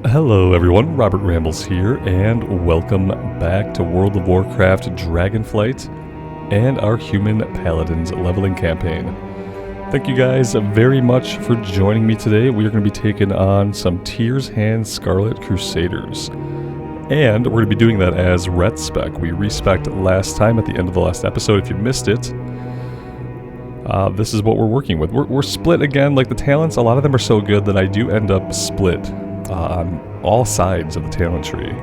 Hello everyone, Robert Rambles here, and welcome back to World of Warcraft Dragonflight and our Human Paladins leveling campaign. Thank you guys very much for joining me today. We are going to be taking on some Tyr's Hand Scarlet Crusaders. And we're going to be doing that as ret spec. We respec'd last time at the end of the last episode. If you missed it, this is what we're working with. We're split again, like the talents. A lot of them are so good that I do end up split on all sides of the talent tree.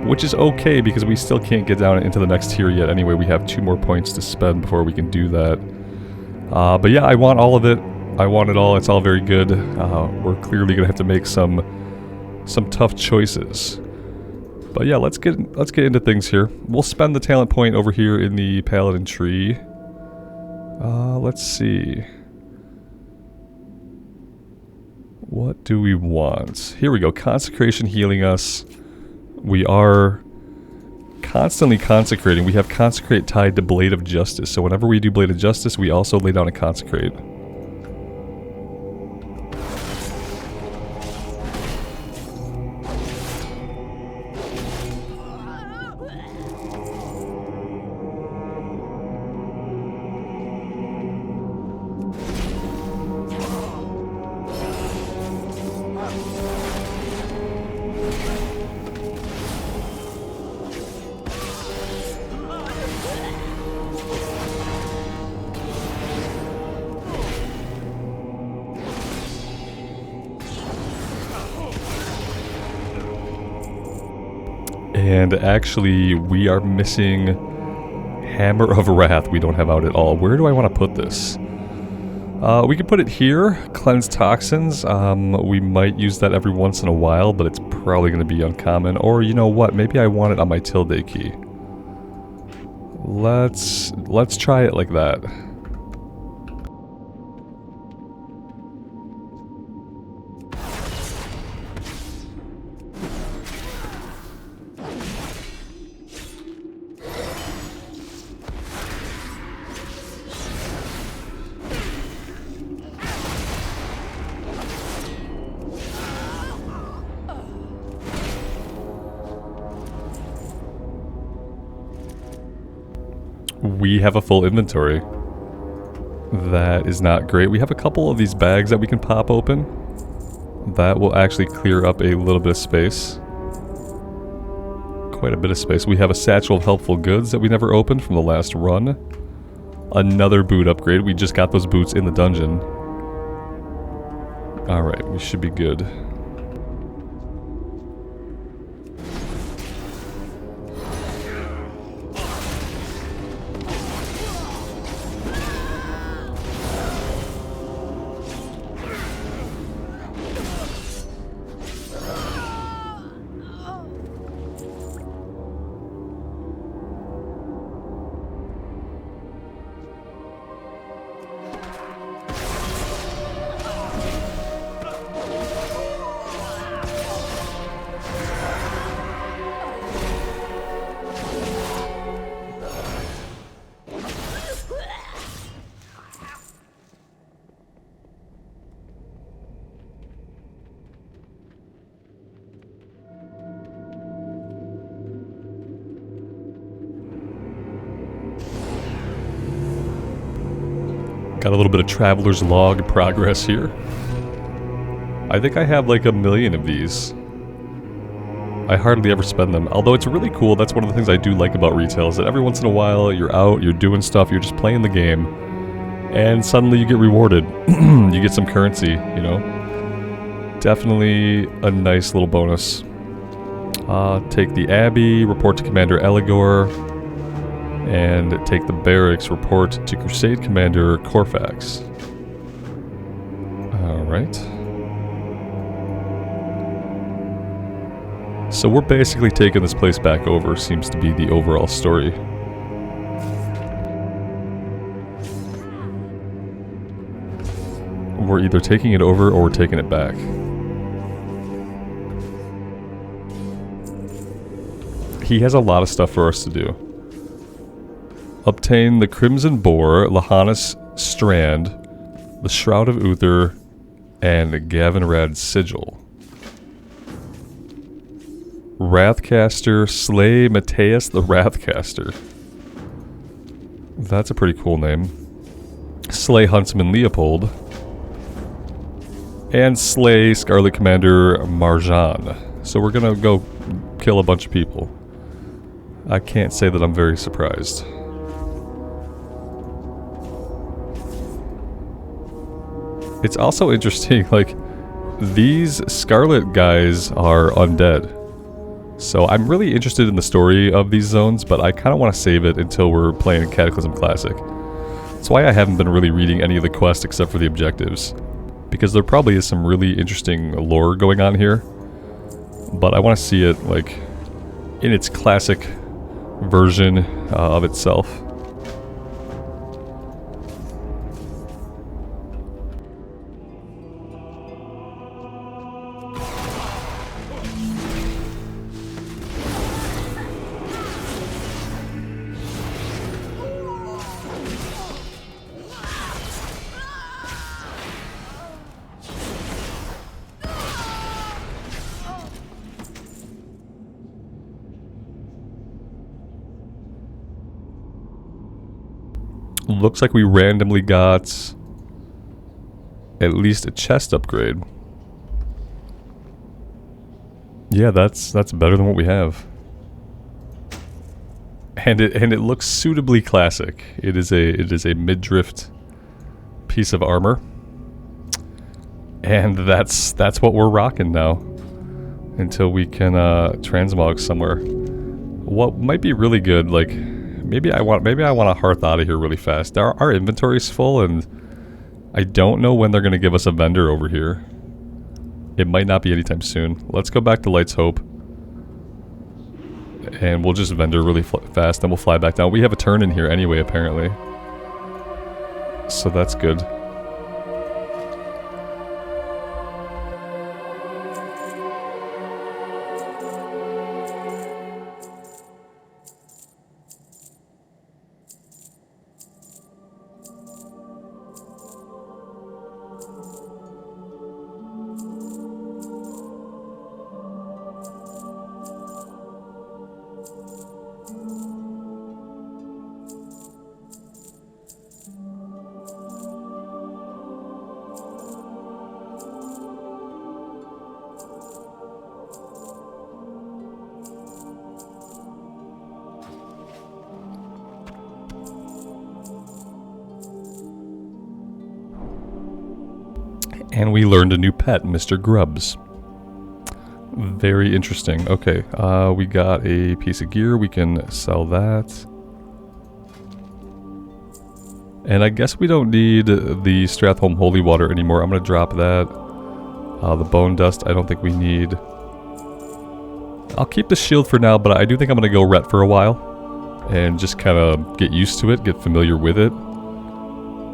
Which is okay because we still can't get down into the next tier yet anyway. We have 2 more points to spend before we can do that. But yeah, I want all of it. I want it all. It's all very good. We're clearly going to have to make some tough choices. But yeah, let's get into things here. We'll spend the talent point over here in the Paladin tree. Let's see. What do we want? Here we go. Consecration healing us. We are constantly consecrating. We have Consecrate tied to Blade of Justice. So whenever we do Blade of Justice, we also lay down a Consecrate. And actually, we are missing Hammer of Wrath. We don't have out at all. Where do I want to put this? We could put it here. Cleanse Toxins. We might use that every once in a while, but it's probably going to be uncommon. Or, you know what? Maybe I want it on my tilde key. Let's try it like that. We have a full inventory. That is not great. We have a couple of these bags that we can pop open. That will actually clear up a little bit of space. Quite a bit of space. We have a satchel of helpful goods that we never opened from the last run. Another boot upgrade. We just got those boots in the dungeon. Alright, we should be good. Got a little bit of Traveler's Log progress here. I think I have like 1 million of these. I hardly ever spend them. Although it's really cool, that's one of the things I do like about retail, is that every once in a while you're out, you're doing stuff, you're just playing the game, and suddenly you get rewarded. You get some currency, you know? Definitely a nice little bonus. Take the Abbey, report to Commander Eligor, and take the barracks, report to Crusade Commander Corfax. Alright. So we're basically taking this place back over, seems to be the overall story. We're either taking it over or we're taking it back. He has a lot of stuff for us to do. Obtain the Crimson Boar, Lahanis Strand, the Shroud of Uther, and Gavinrad's Sigil. Wrathcaster, slay Mateus the Wrathcaster. That's a pretty cool name. Slay Huntsman Leopold. And slay Scarlet Commander Marjan. So we're gonna go kill a bunch of people. I can't say that I'm very surprised. It's also interesting, like, these Scarlet guys are undead. So I'm really interested in the story of these zones, but I kind of want to save it until we're playing Cataclysm Classic. That's why I haven't been really reading any of the quests except for the objectives. Because there probably is some really interesting lore going on here. But I want to see it, like, in its classic version of itself. Looks like we randomly got at least a chest upgrade. Yeah, that's better than what we have. And it looks suitably classic. It is a mid-drift piece of armor. And that's what we're rocking now. Until we can transmog somewhere. What might be really good, like, maybe I want a hearth out of here really fast. Our inventory's full, and I don't know when they're gonna give us a vendor over here. It might not be anytime soon. Let's go back to Light's Hope, and we'll just vendor really fast. Then we'll fly back down. We have a turn in here anyway, apparently, so that's good. And we learned a new pet, Mr. Grubbs. Very interesting. Okay, we got a piece of gear. We can sell that. And I guess we don't need the Stratholme Holy Water anymore. I'm going to drop that. The Bone Dust, I don't think we need. I'll keep the shield for now, but I do think I'm going to go Ret for a while. And just kind of get used to it, get familiar with it.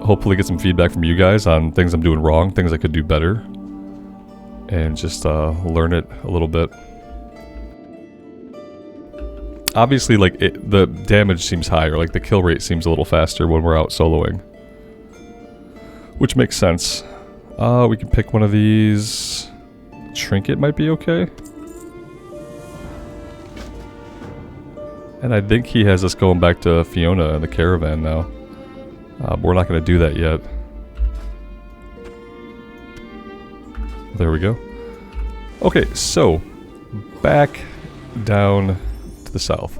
Hopefully get some feedback from you guys on things I'm doing wrong, things I could do better. And just learn it a little bit. Obviously, like, the damage seems higher, like the kill rate seems a little faster when we're out soloing. Which makes sense. We can pick one of these. Trinket might be okay. And I think he has us going back to Fiona and the caravan now. But we're not going to do that yet. There we go. Okay, so back down to the south.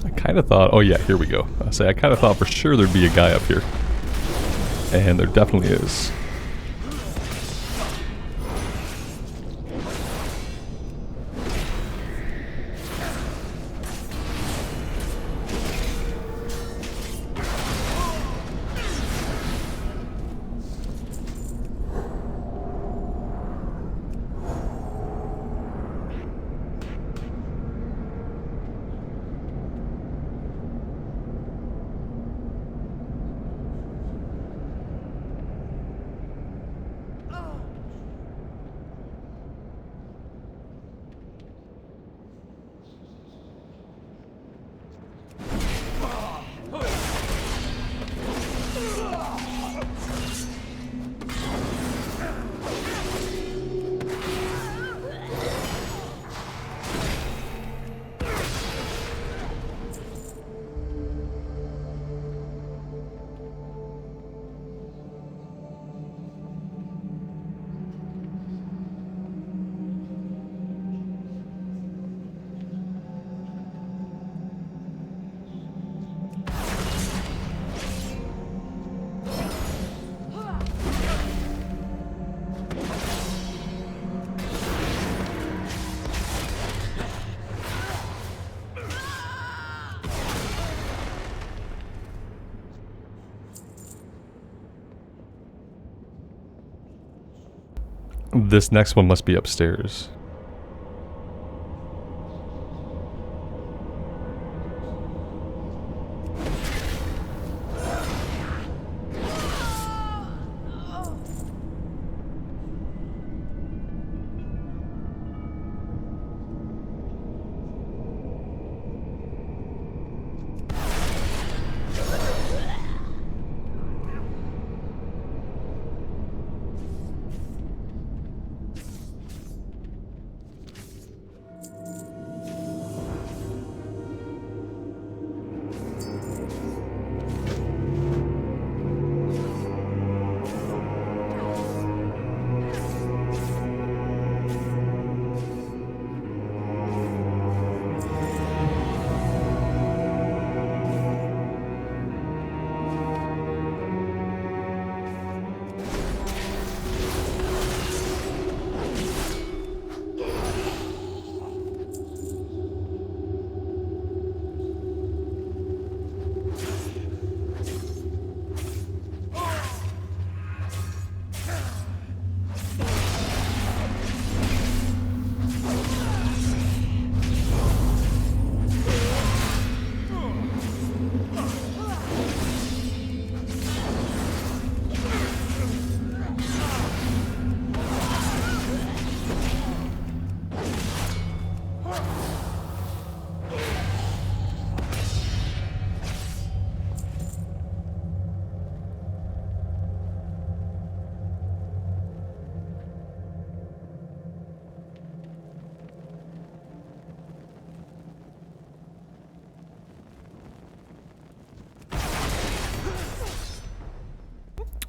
I kind of thought, oh yeah, here we go. I kind of thought for sure there'd be a guy up here. And there definitely is. This next one must be upstairs.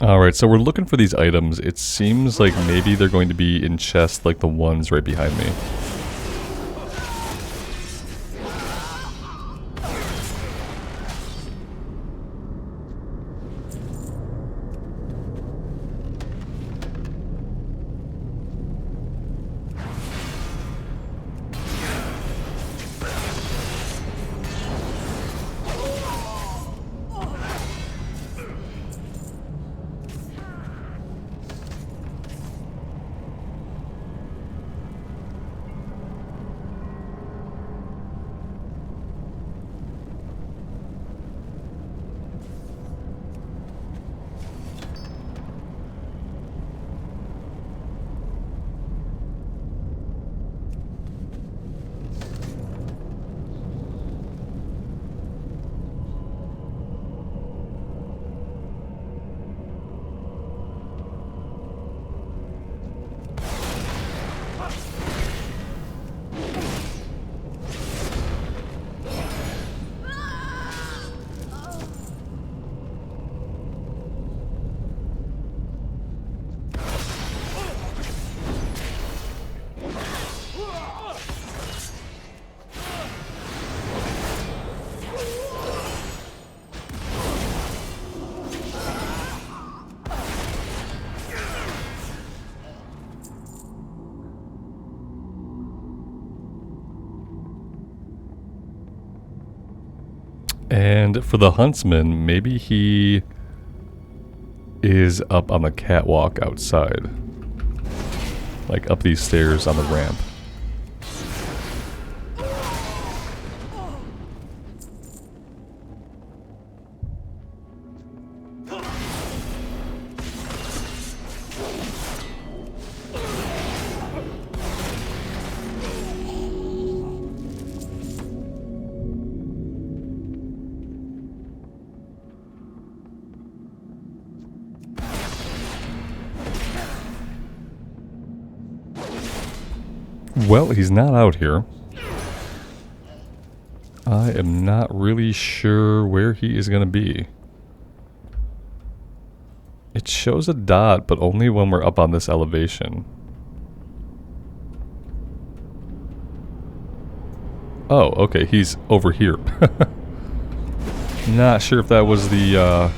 Alright, so we're looking for these items. It seems like maybe they're going to be in chests like the ones right behind me. And for the huntsman, maybe he is up on the catwalk outside. Like up these stairs on the ramp. Well, he's not out here. I am not really sure where he is going to be. It shows a dot, but only when we're up on this elevation. Oh, okay, he's over here. Not sure if that was the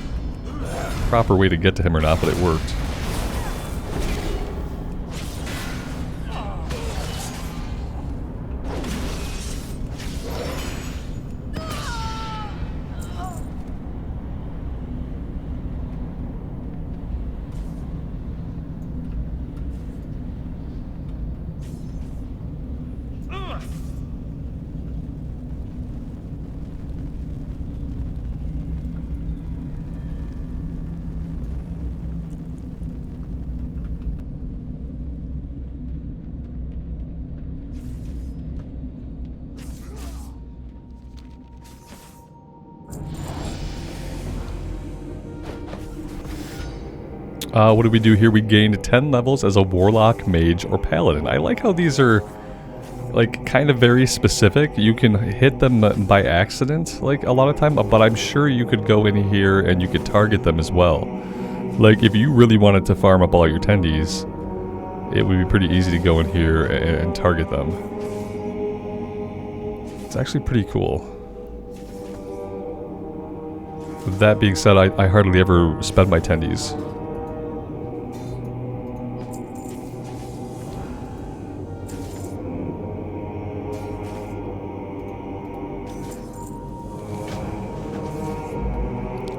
proper way to get to him or not, but it worked. What did we do here? We gained 10 levels as a warlock, mage, or paladin. I like how these are, like, kind of very specific. You can hit them by accident, like, a lot of time, but I'm sure you could go in here and you could target them as well. Like, if you really wanted to farm up all your tendies, it would be pretty easy to go in here and target them. It's actually pretty cool. With that being said, I hardly ever spend my tendies.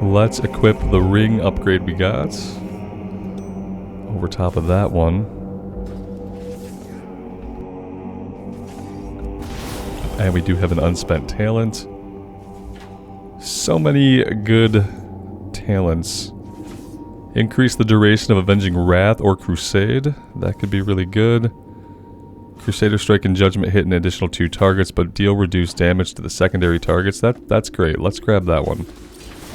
Let's equip the ring upgrade we got. Over top of that one. And we do have an unspent talent. So many good talents. Increase the duration of Avenging Wrath or Crusade. That could be really good. Crusader Strike and Judgment hit an additional 2 targets, but deal reduced damage to the secondary targets. That's great. Let's grab that one.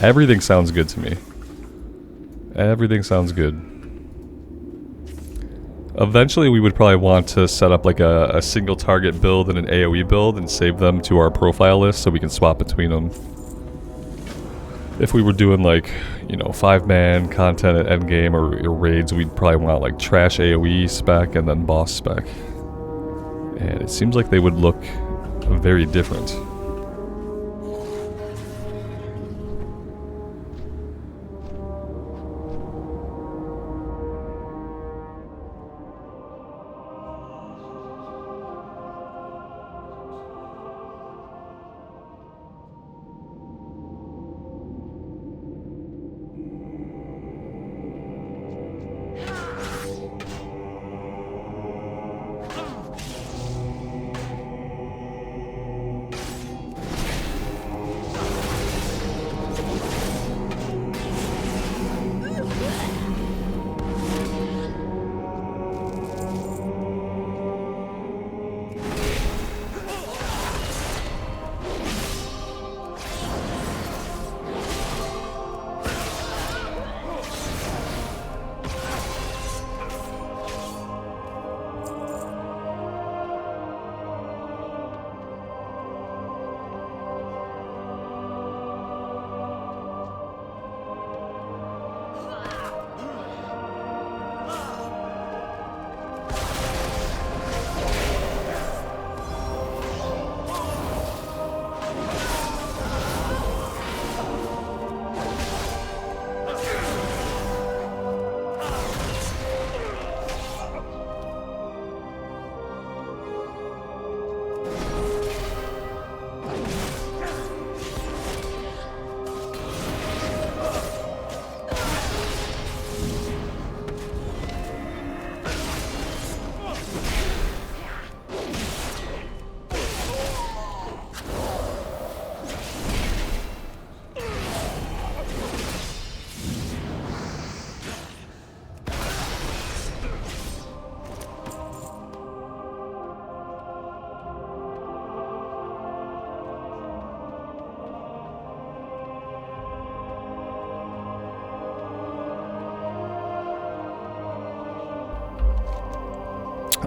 Everything sounds good to me. Everything sounds good. Eventually we would probably want to set up like a single target build and an AoE build and save them to our profile list so we can swap between them. If we were doing like, you know, 5-man content at endgame or raids, we'd probably want like trash AoE spec and then boss spec. And it seems like they would look very different.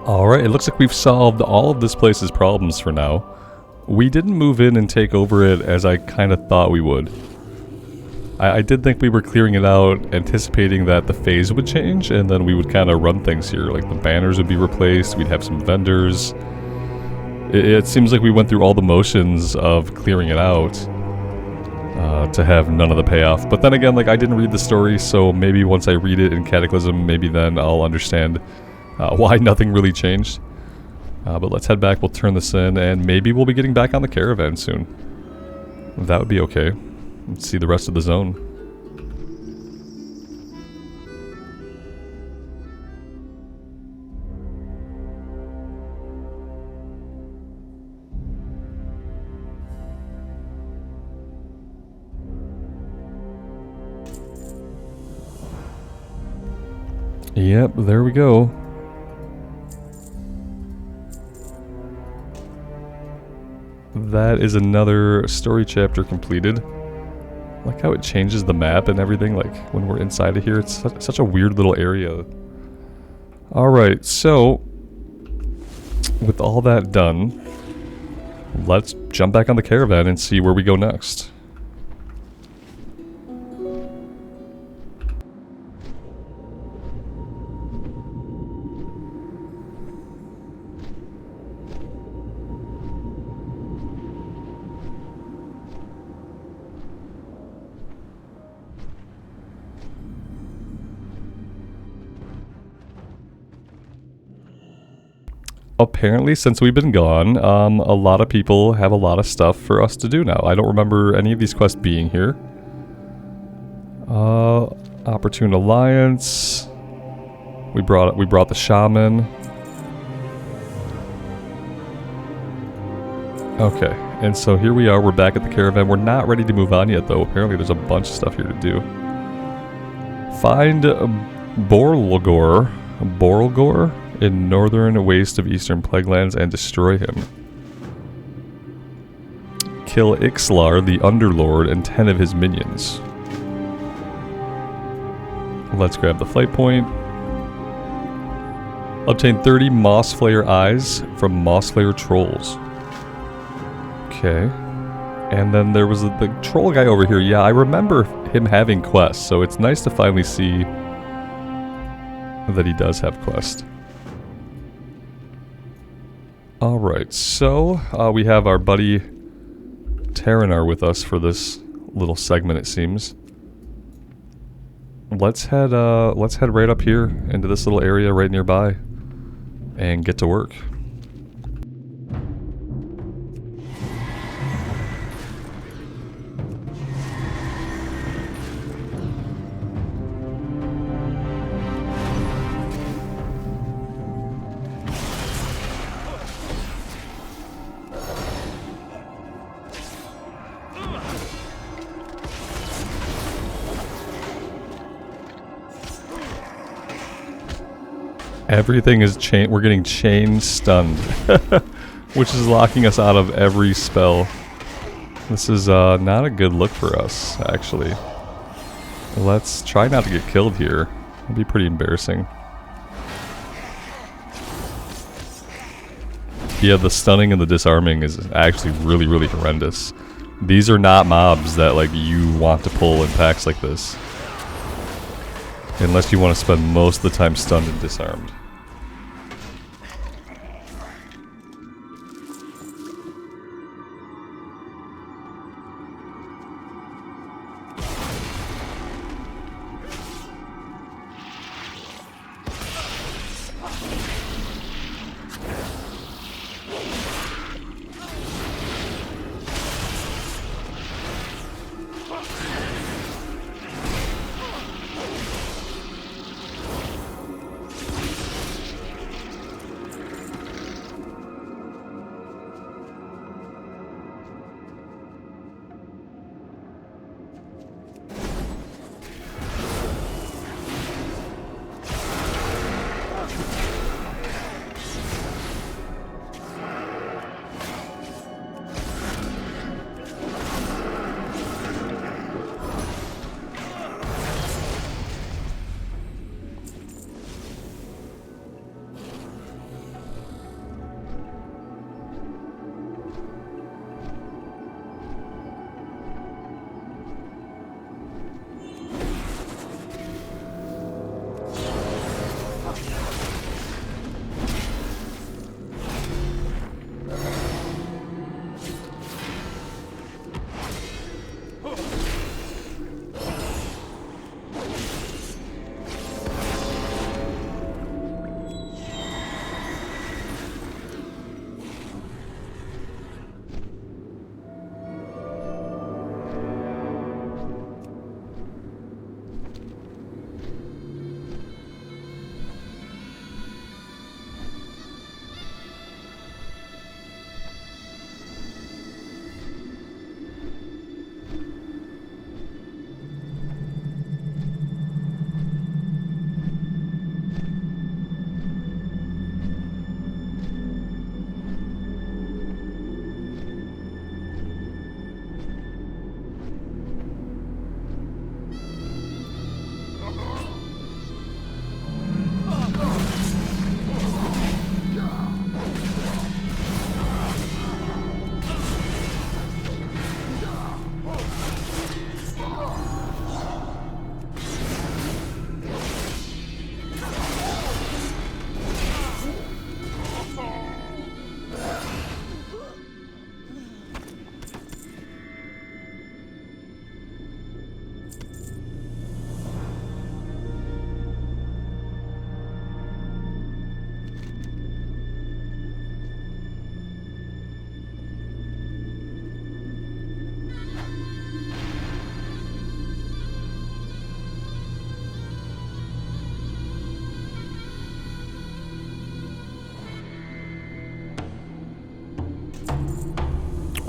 Alright, it looks like we've solved all of this place's problems for now. We didn't move in and take over it as I kind of thought we would. I did think we were clearing it out, anticipating that the phase would change, and then we would kind of run things here. Like the banners would be replaced, we'd have some vendors. It seems like we went through all the motions of clearing it out to have none of the payoff. But then again, like, I didn't read the story, so maybe once I read it in Cataclysm, maybe then I'll understand why nothing really changed. But let's head back, we'll turn this in, and maybe we'll be getting back on the caravan soon. That would be okay. Let's see the rest of the zone. Yep, there we go. That is another story chapter completed. like how it changes the map and everything, like when we're inside of here. It's such a weird little area. Alright, so with all that done, let's jump back on the caravan and see where we go next. Apparently, since we've been gone, a lot of people have a lot of stuff for us to do now. I don't remember any of these quests being here. Opportune Alliance. We brought the Shaman. Okay, and so here we are. We're back at the caravan. We're not ready to move on yet, though. Apparently, there's a bunch of stuff here to do. Find Borlgor in northern waste of eastern Plaguelands and destroy him. Kill Ixlar, the Underlord, and 10 of his minions. Let's grab the flight point. Obtain 30 Mossflayer eyes from Mossflayer trolls. Okay. And then there was the troll guy over here. Yeah, I remember him having quests, so it's nice to finally see that he does have quests. Alright, so we have our buddy Terranar with us for this little segment, it seems. Let's head right up here into this little area right nearby and get to work. Everything is we're getting chain stunned, which is locking us out of every spell. This is not a good look for us, actually. Let's try not to get killed here. It'd be pretty embarrassing. Yeah, the stunning and the disarming is actually really, really horrendous. These are not mobs that like you want to pull in packs like this. Unless you want to spend most of the time stunned and disarmed.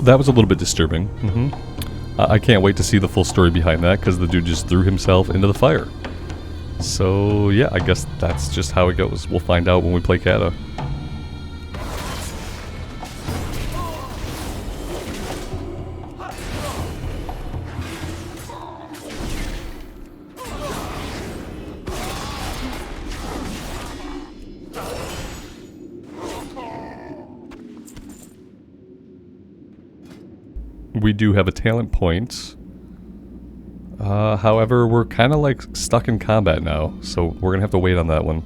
That was a little bit disturbing. I can't wait to see the full story behind that, because the dude just threw himself into the fire. So yeah, I guess that's just how it goes. We'll find out when we play Kata. We do have a talent point. However, we're kind of like stuck in combat now, so we're gonna have to wait on that one.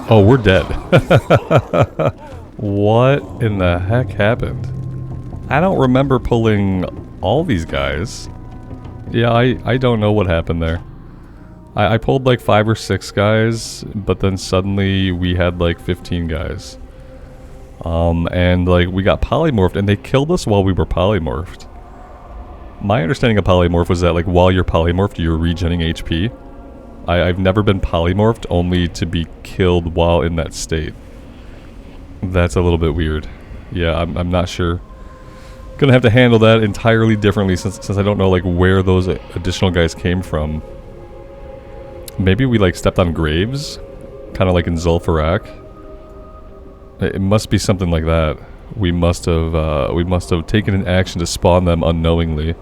Oh, we're dead. What in the heck happened? I don't remember pulling all these guys. Yeah, I don't know what happened there. I pulled like 5 or 6 guys, but then suddenly we had like 15 guys. And like we got polymorphed and they killed us while we were polymorphed. My understanding of polymorph was that like while you're polymorphed, you're regenerating HP. I've never been polymorphed only to be killed while in that state. That's a little bit weird. Yeah, I'm not sure. Gonna have to handle that entirely differently since I don't know like where those additional guys came from. Maybe we like stepped on graves, kind of like in Zul'Farrak. It must be something like that. We must have taken an action to spawn them unknowingly.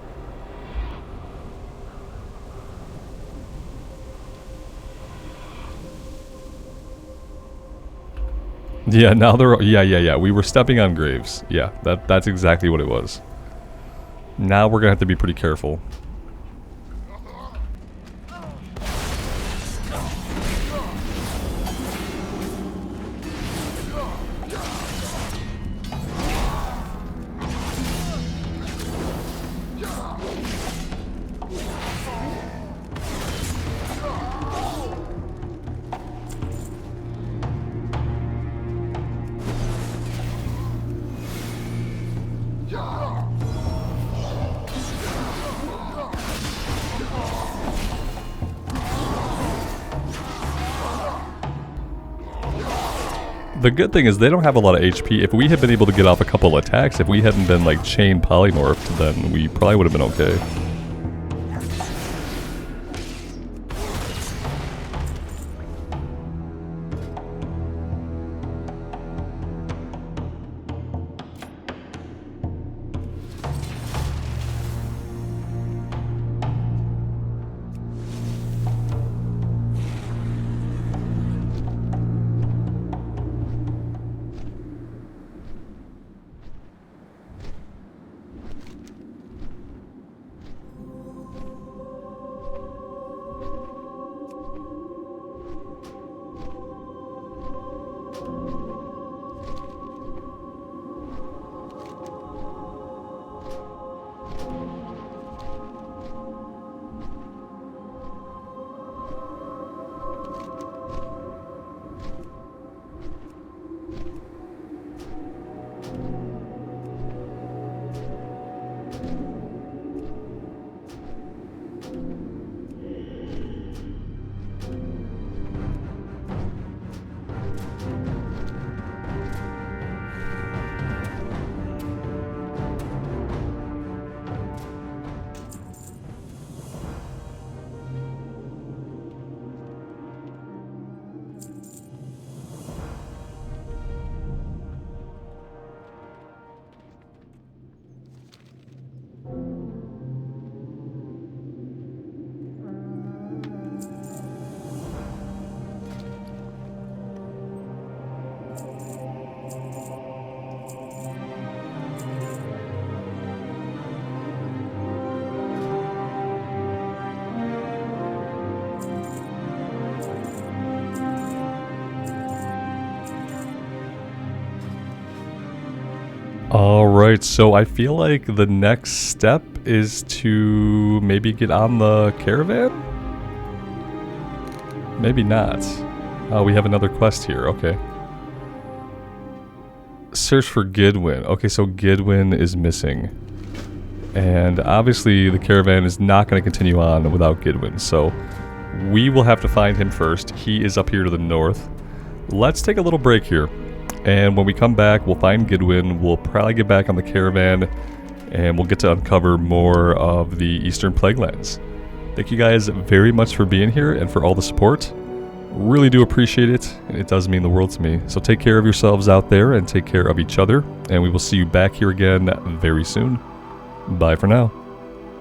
Yeah, now they're... Yeah. We were stepping on graves. Yeah, that's exactly what it was. Now we're gonna have to be pretty careful. The good thing is they don't have a lot of HP. If we had been able to get off a couple attacks, if we hadn't been like chain polymorphed, then we probably would have been okay. Alright, so I feel like the next step is to maybe get on the caravan? Maybe not. Oh, we have another quest here, okay. Search for Gidwin. Okay, so Gidwin is missing. And obviously the caravan is not going to continue on without Gidwin, so we will have to find him first. He is up here to the north. Let's take a little break here. And when we come back, we'll find Gidwin. We'll probably get back on the caravan, and we'll get to uncover more of the Eastern Plaguelands. Thank you guys very much for being here and for all the support. Really do appreciate it, and it does mean the world to me. So take care of yourselves out there and take care of each other, and we will see you back here again very soon. Bye for now.